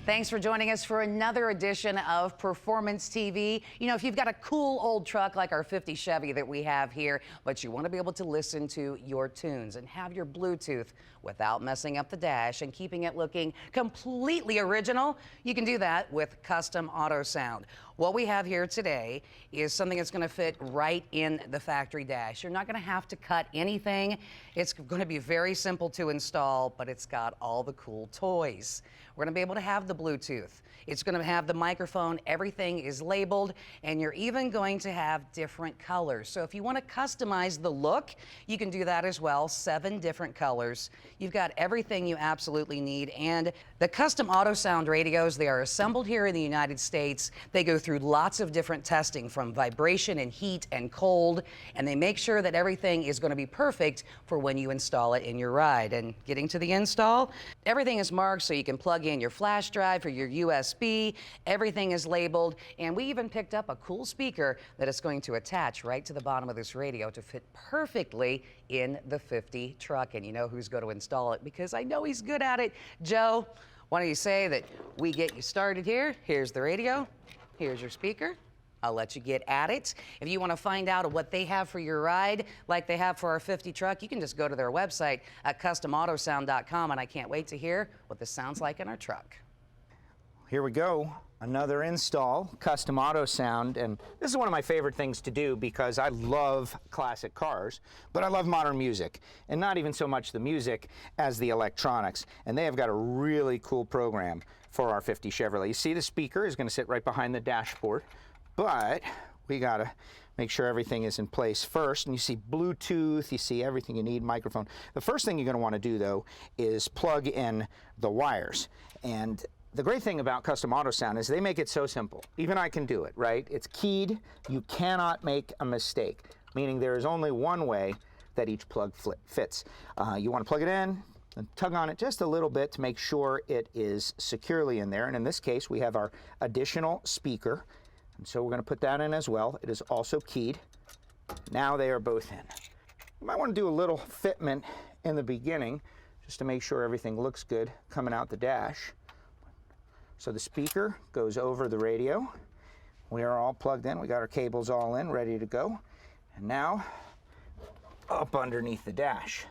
Thanks for joining us for another edition of Performance TV. You know, if you've got a cool old truck like our 50 Chevy that we have here, but you want to be able to listen to your tunes and have your Bluetooth without messing up the dash and keeping it looking completely original, you can do that with Custom Autosound. What we have here today is something that's going to fit right in the factory dash. You're not going to have to cut anything. It's going to be very simple to install, but it's got all the cool toys. We're going to be able to have the Bluetooth. It's going to have the microphone. Everything is labeled, and you're even going to have different colors. So if you want to customize the look, you can do that as well. 7 different colors. You've got everything you absolutely need. And the Custom Autosound radios, they are assembled here in the United States. They go through lots of different testing from vibration and heat and cold, and they make sure that everything is going to be perfect for when you install it in your ride. And getting to the install, everything is marked so you can plug in your flash drive or your USB. Everything is labeled, and we even picked up a cool speaker that is going to attach right to the bottom of this radio to fit perfectly in the 50 truck. And you know who's going to install it, because I know he's good at it. Joe, why don't you say that we get you started here? Here's the radio. Here's your speaker. I'll let you get at it. If you want to find out what they have for your ride, like they have for our 50 truck, you can just go to their website at customautosound.com, and I can't wait to hear what this sounds like in our truck. Here we go, another install, Custom Autosound, and this is one of my favorite things to do because I love classic cars, but I love modern music, and not even so much the music as the electronics, and they have got a really cool program for our 50 Chevrolet. You see the speaker is going to sit right behind the dashboard, but we got to make sure everything is in place first, and you see Bluetooth, you see everything you need, microphone. The first thing you're going to want to do, though, is plug in the wires, and the great thing about Custom Autosound is they make it so simple. Even I can do it, right? It's keyed. You cannot make a mistake, meaning there is only one way that each plug fits. You want to plug it in and tug on it just a little bit to make sure it is securely in there. And in this case, we have our additional speaker. And so we're going to put that in as well. It is also keyed. Now they are both in. You might want to do a little fitment in the beginning just to make sure everything looks good coming out the dash. So the speaker goes over the radio. We are all plugged in. We got our cables all in, ready to go. And now, up underneath the dash.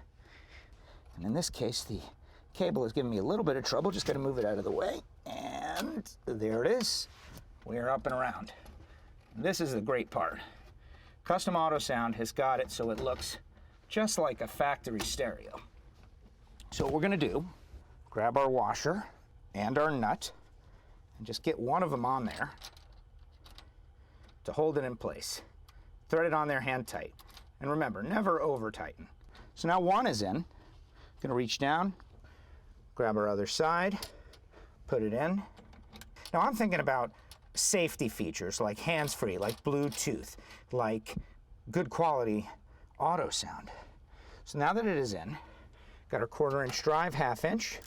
And in this case, the cable is giving me a little bit of trouble. Just got to move it out of the way. And there it is. We are up and around. This is the great part. Custom Autosound has got it so it looks just like a factory stereo. So what we're going to do, grab our washer and our nut, and just get one of them on there to hold it in place. Thread it on there hand tight. And remember, never over tighten. So now one is in. Gonna reach down, grab our other side, put it in. Now I'm thinking about safety features like hands-free, like Bluetooth, like good quality auto sound. So now that it is in, got our 1/4-inch drive, 1/2 inch,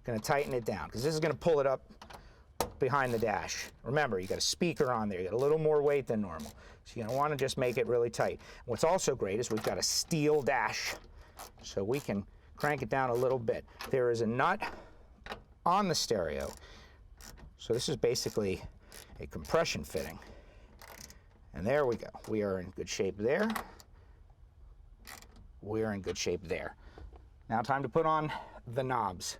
gonna tighten it down because this is gonna pull it up behind the dash. Remember, you got a speaker on there, you got a little more weight than normal. So you're gonna wanna just make it really tight. What's also great is we've got a steel dash, so we can crank it down a little bit. There is a nut on the stereo. So this is basically a compression fitting. And there we go. We are in good shape there. We're in good shape there. Now time to put on the knobs.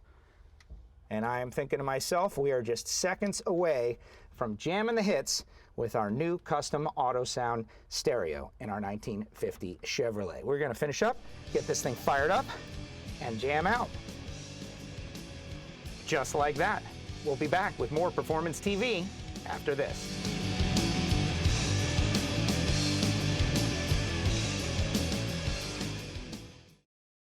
And I am thinking to myself, we are just seconds away from jamming the hits with our new Custom Autosound stereo in our 1950 Chevrolet. We're going to finish up, get this thing fired up, and jam out. Just like that. We'll be back with more Performance TV after this.